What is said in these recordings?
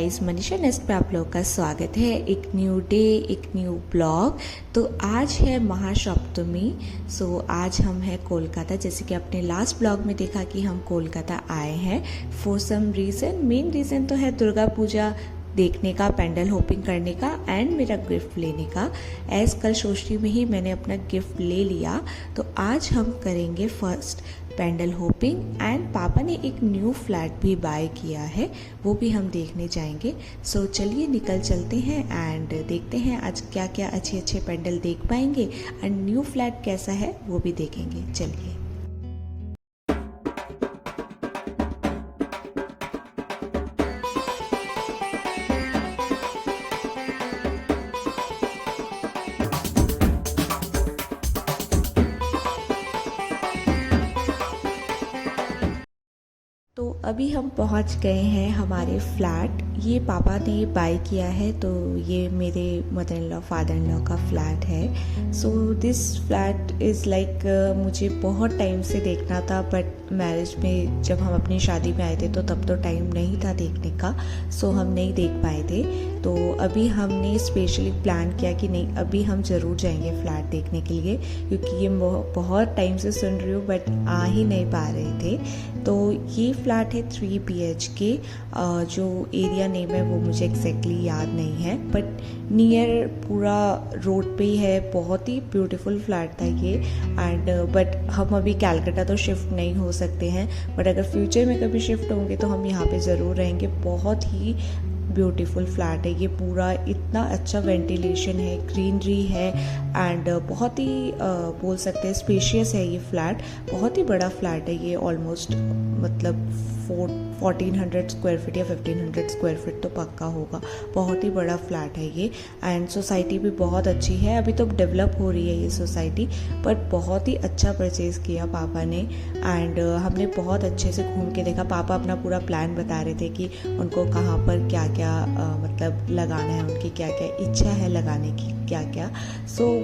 Guys, Manisha nest पे आप लोगों का स्वागत है। एक न्यू डे, एक न्यू ब्लॉग। तो आज है महासप्तमी। आज हम हैं कोलकाता। जैसे कि आपने लास्ट ब्लॉग में देखा कि हम कोलकाता आए हैं for some reason. Main reason तो है दुर्गा पूजा देखने का, पैंडल होपिंग करने का एंड मेरा गिफ्ट लेने का। एज कल सोचती में ही मैंने अपना गिफ्ट ले लिया। तो आज हम करेंगे फर्स्ट पैंडल होपिंग एंड पापा ने एक न्यू फ्लैट भी बाय किया है, वो भी हम देखने जाएंगे। चलिए निकल चलते हैं एंड देखते हैं आज क्या क्या अच्छे अच्छे पैंडल देख पाएंगे एंड न्यू फ्लैट कैसा है वो भी देखेंगे। चलिए। तो अभी हम पहुंच गए हैं हमारे फ्लैट। ये पापा ने बाय किया है, तो ये मेरे mother in law father in law का फ्लैट है। दिस फ्लैट इज़ लाइक मुझे बहुत टाइम से देखना था, बट मैरिज में जब हम अपनी शादी में आए थे तो तब तो टाइम नहीं था देखने का, हम नहीं देख पाए थे। तो अभी हमने स्पेशली प्लान किया कि नहीं, अभी हम ज़रूर जाएंगे फ्लैट देखने के लिए, क्योंकि ये बहुत टाइम से सुन रही हूँ बट आ ही नहीं पा रहे थे। तो ये फ्लैट है 3 BHK। जो एरिया नेम है वो मुझे एग्जैक्टली याद नहीं है, बट नियर पूरा रोड पे ही है। बहुत ही ब्यूटीफुल फ्लैट था ये एंड बट हम अभी कैलकाटा तो शिफ्ट नहीं हो सकते हैं, बट अगर फ्यूचर में कभी शिफ्ट होंगे तो हम यहाँ पे ज़रूर रहेंगे। बहुत ही ब्यूटीफुल फ्लैट है ये पूरा। इतना अच्छा वेंटिलेशन है, ग्रीनरी है एंड बहुत ही बोल सकते हैं स्पेशियस है ये फ्लैट। बहुत ही बड़ा फ्लैट है ये, ऑलमोस्ट मतलब 1400 स्क्वायर फीट या 1500 स्क्वायर फीट तो पक्का होगा। बहुत ही बड़ा फ्लैट है ये एंड सोसाइटी भी बहुत अच्छी है। अभी तो डेवलप हो रही है ये सोसाइटी, बट बहुत ही अच्छा परचेज़ किया पापा ने एंड हमने बहुत अच्छे से घूम के देखा। पापा अपना पूरा प्लान बता रहे थे कि उनको कहाँ पर क्या क्या मतलब लगाना है, उनकी क्या क्या इच्छा है लगाने की क्या क्या।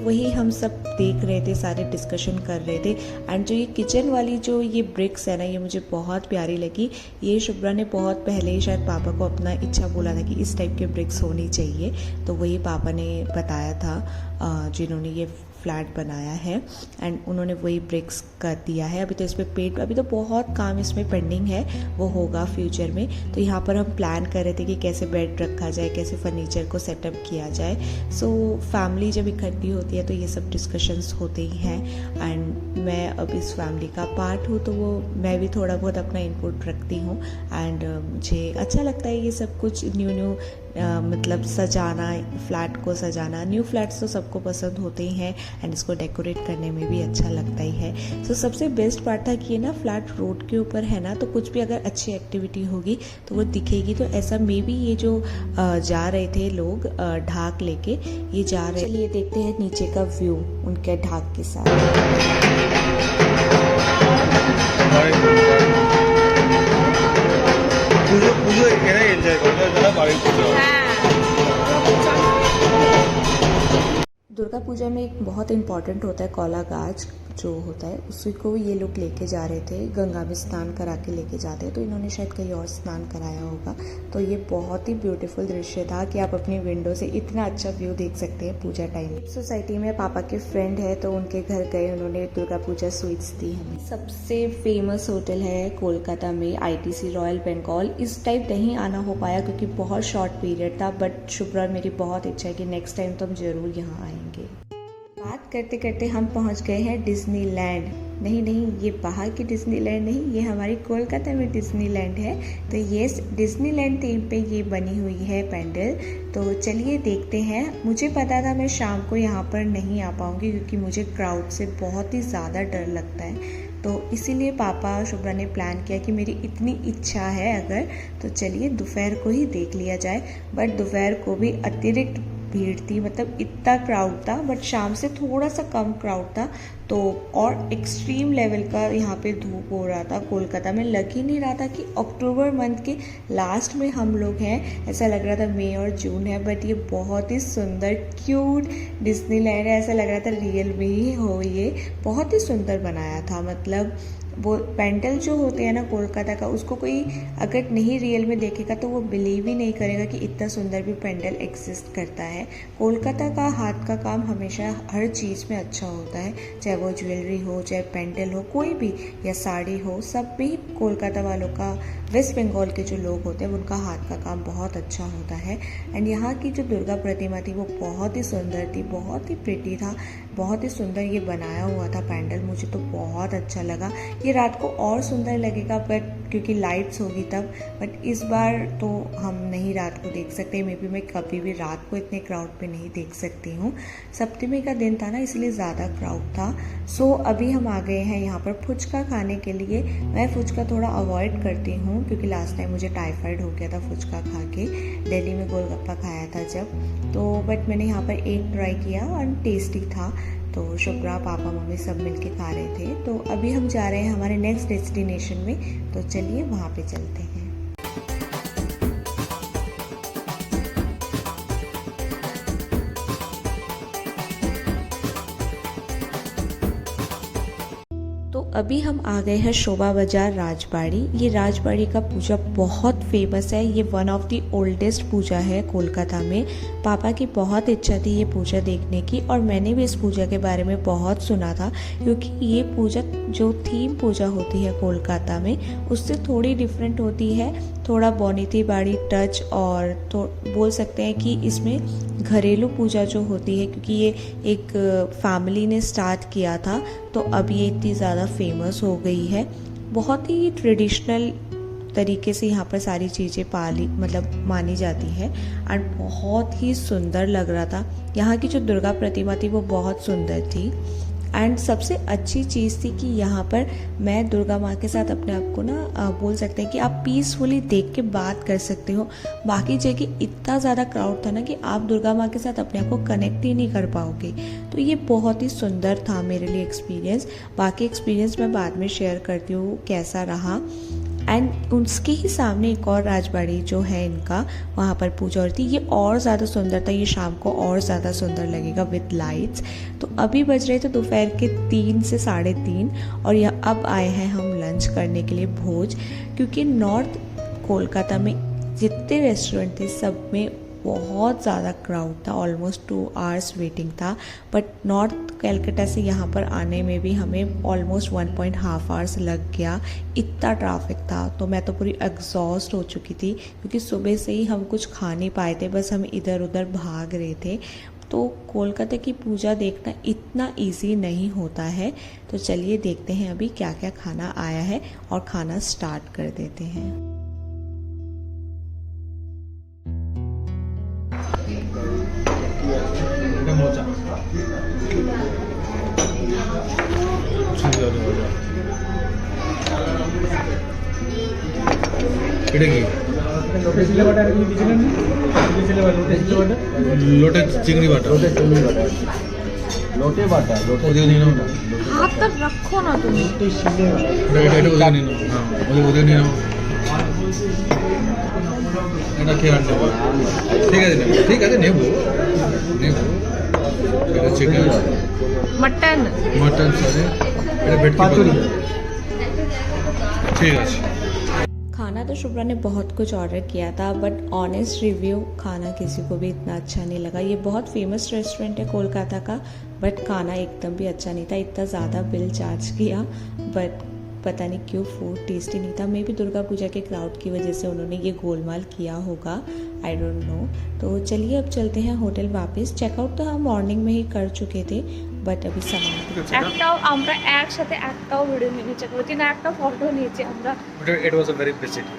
वही हम सब देख रहे थे, सारे डिस्कशन कर रहे थे। एंड जो ये किचन वाली जो ये ब्रिक्स है ना, ये मुझे बहुत प्यारी लगी। ये शुभ्रा ने बहुत पहले ही शायद पापा को अपना इच्छा बोला था कि इस टाइप के ब्रिक्स होनी चाहिए, तो वही पापा ने बताया था जिन्होंने ये फ्लैट बनाया है एंड उन्होंने वही ब्रिक्स कर दिया है। अभी तो इस पर पेंट, अभी तो बहुत काम इसमें पेंडिंग है, वो होगा फ्यूचर में। तो यहाँ पर हम प्लान कर रहे थे कि कैसे बेड रखा जाए, कैसे फर्नीचर को सेटअप किया जाए। फैमिली जब इकट्ठी होती है तो ये सब डिस्कशंस होते ही हैं एंड मैं अब इस फैमिली का पार्ट हूँ, तो वो मैं भी थोड़ा बहुत अपना इनपुट रखती हूँ एंड मुझे अच्छा लगता है ये सब कुछ न्यू मतलब सजाना, फ्लैट को सजाना। न्यू फ्लैट्स तो सबको पसंद होते ही हैं एंड इसको डेकोरेट करने में भी अच्छा लगता ही है। सबसे बेस्ट पार्ट था कि ये ना फ्लैट रोड के ऊपर है ना, तो कुछ भी अगर अच्छी एक्टिविटी होगी तो वो दिखेगी। तो ऐसा मे बी ये जो जा रहे थे लोग ढाक लेके ये जा रहे। चलिए देखते हैं नीचे का व्यू उनके ढाक के साथ। दुर्गा पूजा में एक बहुत इम्पॉर्टेंट होता है कौला गाज जो होता है, उसी को ये लोग लेके जा रहे थे, गंगा में स्नान करा के लेके जाते हैं। तो इन्होंने शायद कहीं और स्नान कराया होगा। तो ये बहुत ही ब्यूटीफुल दृश्य था कि आप अपनी विंडो से इतना अच्छा व्यू देख सकते हैं पूजा टाइम। सोसाइटी में पापा के फ्रेंड है तो उनके घर गए, उन्होंने दुर्गा पूजा स्वीट्स दी हमें। सबसे फेमस होटल है कोलकाता में ITC रॉयल बंगाल। इस टाइप नहीं आना हो पाया क्योंकि बहुत शॉर्ट पीरियड था, बट शुभ्रा मेरी बहुत इच्छा है कि नेक्स्ट टाइम तो हम जरूर यहाँ आएंगे। बात करते करते हम पहुंच गए हैं डिज्नीलैंड। नहीं, ये बाहर की डिज्नीलैंड नहीं, ये हमारी कोलकाता में डिज्नीलैंड है। तो ये डिज्नीलैंड थीम पे ये बनी हुई है पैंडल। तो चलिए देखते हैं। मुझे पता था मैं शाम को यहाँ पर नहीं आ पाऊँगी क्योंकि मुझे क्राउड से बहुत ही ज़्यादा डर लगता है। तो इसीलिए पापा और शुभ्रा ने प्लान किया कि मेरी इतनी इच्छा है अगर, तो चलिए दोपहर को ही देख लिया जाए। बट दोपहर को भी अतिरिक्त भीड़ थी, मतलब इतना क्राउड था, बट शाम से थोड़ा सा कम क्राउड था। तो और एक्सट्रीम लेवल का यहाँ पे धूप हो रहा था कोलकाता में। लग ही नहीं रहा था कि अक्टूबर मंथ के लास्ट में हम लोग हैं, ऐसा लग रहा था मई और जून है। बट ये बहुत ही सुंदर क्यूट डिज्नीलैंड है, ऐसा लग रहा था रियल में ही हो। ये बहुत ही सुंदर बनाया था, मतलब वो पेंडल जो होते हैं ना कोलकाता का, उसको कोई अगर नहीं रियल में देखेगा तो वो बिलीव ही नहीं करेगा कि इतना सुंदर भी पेंडल एग्जिस्ट करता है। कोलकाता का हाथ का काम हमेशा हर चीज़ में अच्छा होता है, चाहे वो ज्वेलरी हो, चाहे पेंडल हो, कोई भी, या साड़ी हो, सब भी कोलकाता वालों का, वेस्ट बंगाल के जो लोग होते हैं उनका हाथ का काम बहुत अच्छा होता है। एंड यहाँ की जो दुर्गा प्रतिमा थी वो बहुत ही सुंदर थी, बहुत ही प्रिटी था, बहुत ही सुंदर ये बनाया हुआ था पेंडल, मुझे तो बहुत अच्छा लगा। ये रात को और सुंदर लगेगा बट क्योंकि लाइट्स होगी तब, बट इस बार तो हम नहीं रात को देख सकते, मे बी मैं कभी भी रात को इतने क्राउड पे नहीं देख सकती हूँ। सप्तमी का दिन था ना, इसलिए ज़्यादा क्राउड था। सो अभी हम आ गए हैं यहाँ पर फुचका खाने के लिए। मैं फुचका थोड़ा अवॉइड करती हूँ क्योंकि लास्ट टाइम मुझे टाइफाइड हो गया था फुचका खा के, दिल्ली में गोलगप्पा खाया था जब तो, बट मैंने यहाँ पर एक ट्राई किया और टेस्टी था। तो शुभ्रा, पापा, मम्मी सब मिलके खा रहे थे। तो अभी हम जा रहे हैं हमारे नेक्स्ट डेस्टिनेशन में, तो चलिए वहाँ पे चलते हैं। तो अभी हम आ गए हैं शोभा बाजार राजबाड़ी। ये राजबाड़ी का पूजा बहुत फेमस है, ये वन ऑफ द ओल्डेस्ट पूजा है कोलकाता में। पापा की बहुत इच्छा थी ये पूजा देखने की और मैंने भी इस पूजा के बारे में बहुत सुना था, क्योंकि ये पूजा जो थीम पूजा होती है कोलकाता में उससे थोड़ी डिफरेंट होती है, थोड़ा बोनीती बाड़ी टच, और तो बोल सकते हैं कि इसमें घरेलू पूजा जो होती है, क्योंकि ये एक फैमिली ने स्टार्ट किया था तो अब ये इतनी ज़्यादा फेमस हो गई है। बहुत ही ट्रेडिशनल तरीके से यहाँ पर सारी चीज़ें मानी जाती है और बहुत ही सुंदर लग रहा था। यहाँ की जो दुर्गा प्रतिमा थी वो बहुत सुंदर थी। एंड सबसे अच्छी चीज़ थी कि यहाँ पर मैं दुर्गा माँ के साथ अपने आप को ना बोल सकते हैं कि आप पीसफुली देख के बात कर सकते हो। बाकी जगह इतना ज़्यादा क्राउड था ना कि आप दुर्गा माँ के साथ अपने आप को कनेक्ट ही नहीं कर पाओगे। तो ये बहुत ही सुंदर था मेरे लिए एक्सपीरियंस। बाकी एक्सपीरियंस मैं बाद में शेयर करती हूँ कैसा रहा। एंड उसके ही सामने एक और राजबाड़ी जो है इनका, वहाँ पर पूजा होती है। ये और ज़्यादा सुंदर था, ये शाम को और ज़्यादा सुंदर लगेगा विद लाइट्स। तो अभी बज रहे थे दोपहर के 3 से 3:30 और यह अब आए हैं हम लंच करने के लिए भोज, क्योंकि नॉर्थ कोलकाता में जितने रेस्टोरेंट थे सब में बहुत ज़्यादा क्राउड था, ऑलमोस्ट 2 आवर्स वेटिंग था। बट नॉर्थ कलकत्ता से यहाँ पर आने में भी हमें ऑलमोस्ट 1.5 आवर्स लग गया, इतना ट्रैफिक था। तो मैं तो पूरी एग्जॉस्ट हो चुकी थी क्योंकि सुबह से ही हम कुछ खा नहीं पाए थे, बस हम इधर उधर भाग रहे थे। तो कोलकाता की पूजा देखना इतना इजी नहीं होता है। तो चलिए देखते हैं अभी क्या क्या खाना आया है और खाना स्टार्ट कर देते हैं। মোচা এটা কি লোটে চিংড়ি বাটা লোটে বাটা লোটে নিয়ে নাও না, हाथ तक रखो ना तुम। এটা ওদিকে নিয়ে নাও, হ্যাঁ ওদিকে নিয়ে নাও, এটা খেয়ে আনতে পারো। ঠিক আছে নেবো এটা চিকেন মটন সরি এটা ভেটকি পাতুরি ঠিক আছে। खाना तो शुभ्रा ने बहुत कुछ ऑर्डर किया था, बट ऑनेस्ट रिव्यू खाना किसी को भी इतना अच्छा नहीं लगा। ये बहुत फेमस रेस्टोरेंट है कोलकाता का, बट खाना एकदम भी अच्छा नहीं था। इतना ज़्यादा बिल चार्ज किया बट पता नहीं क्यों फूड टेस्टी नहीं था। मे भी दुर्गा पूजा के क्राउड की वजह से उन्होंने ये गोलमाल किया होगा, आई डोंट नो। तो चलिए अब चलते हैं होटल वापस। चेकआउट तो हम मॉर्निंग में ही कर चुके थे, बट अभी सामान একটাও আমরা একসাথে একটাও ভিডিও নিয়েছি না, একটা ফটো নিয়েছি আমরা। It was a very busy day.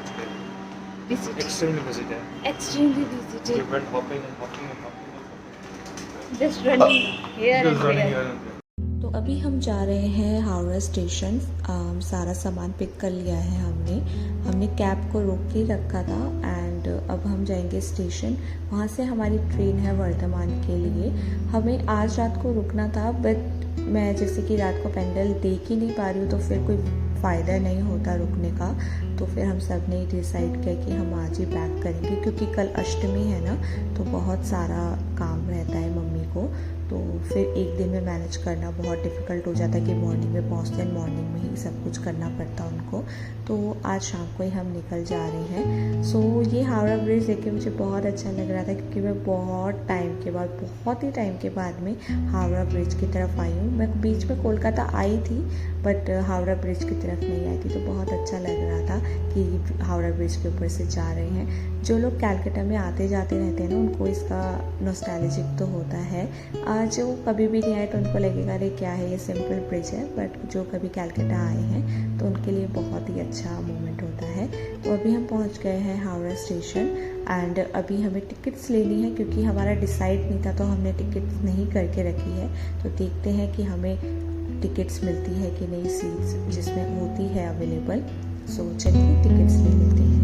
Busy day. Extremely busy day. Extremely busy day. We went hopping. Just running here Just and running there. here and there. तो अभी हम जा रहे हैं हावड़ा स्टेशन। सारा सामान पिक कर लिया है हमने कैब को रोक के रखा था एंड अब हम जाएंगे स्टेशन। वहाँ से हमारी ट्रेन है वर्धमान के लिए। हमें आज रात को रुकना था, बट मैं जैसे कि रात को पेंडल देख ही नहीं पा रही हूँ तो फिर कोई फ़ायदा नहीं होता रुकने का। तो फिर हम सब ने डिसाइड किया कि हम आज ही पैक करेंगे, क्योंकि कल अष्टमी है ना, तो बहुत सारा काम रहता है मम्मी को, तो फिर एक दिन में मैनेज करना बहुत डिफ़िकल्ट हो जाता है कि मॉर्निंग में पहुँचते हैं, मॉर्निंग में ही सब कुछ करना पड़ता उनको। तो आज शाम को ही हम निकल जा रहे हैं। सो ये हावड़ा ब्रिज देख के मुझे बहुत अच्छा लग रहा था, क्योंकि मैं बहुत ही टाइम के बाद में हावड़ा ब्रिज की तरफ आई हूँ। मैं बीच में कोलकाता आई थी, बट हावड़ा ब्रिज की तरफ नहीं आई थी, तो बहुत अच्छा लग रहा था कि हावड़ा ब्रिज के ऊपर से जा रहे हैं। जो लोग कैलकाटा में आते जाते रहते हैं ना, उनको इसका नॉस्टैल्जिक तो होता है। जो कभी भी नहीं आए तो उनको लगेगा अरे क्या है, ये सिंपल ब्रिज है, बट जो कभी कैलकाटा आए हैं तो उनके लिए बहुत ही अच्छा मोमेंट होता है। तो अभी हम पहुंच गए हैं हावड़ा स्टेशन, एंड अभी हमें टिकट्स लेनी है, क्योंकि हमारा डिसाइड नहीं था तो हमने टिकट्स नहीं करके रखी है। तो देखते हैं कि हमें टिकट्स मिलती है कि नहीं, सीट्स जिसमें होती है अवेलेबल। सो चलिए टिकट्स ले लेते हैं।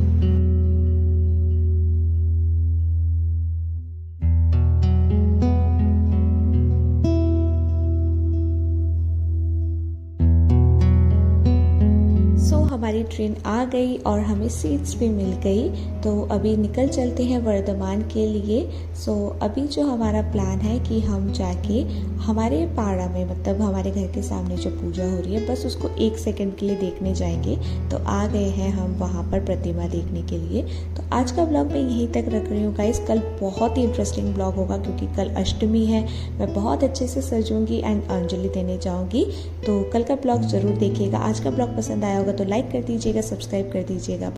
हमारी ट्रेन आ गई और हमें सीट्स भी मिल गई, तो अभी निकल चलते हैं वर्धमान के लिए। सो अभी जो हमारा प्लान है कि हम जाके हमारे पाड़ा में, मतलब हमारे घर के सामने जो पूजा हो रही है, बस उसको 1 सेकंड के लिए देखने जाएंगे। तो आ गए हैं हम वहाँ पर प्रतिमा देखने के लिए। तो आज का ब्लॉग मैं यहीं तक रख रही हूँ गाइस। कल बहुत ही इंटरेस्टिंग ब्लॉग होगा, क्योंकि कल अष्टमी है। मैं बहुत अच्छे से सजूंगी एंड अंजलि देने जाऊँगी। तो कल का ब्लॉग ज़रूर देखिएगा। आज का ब्लॉग पसंद आया होगा तो लाइक कर दीजिएगा, सब्सक्राइब कर दीजिएगा।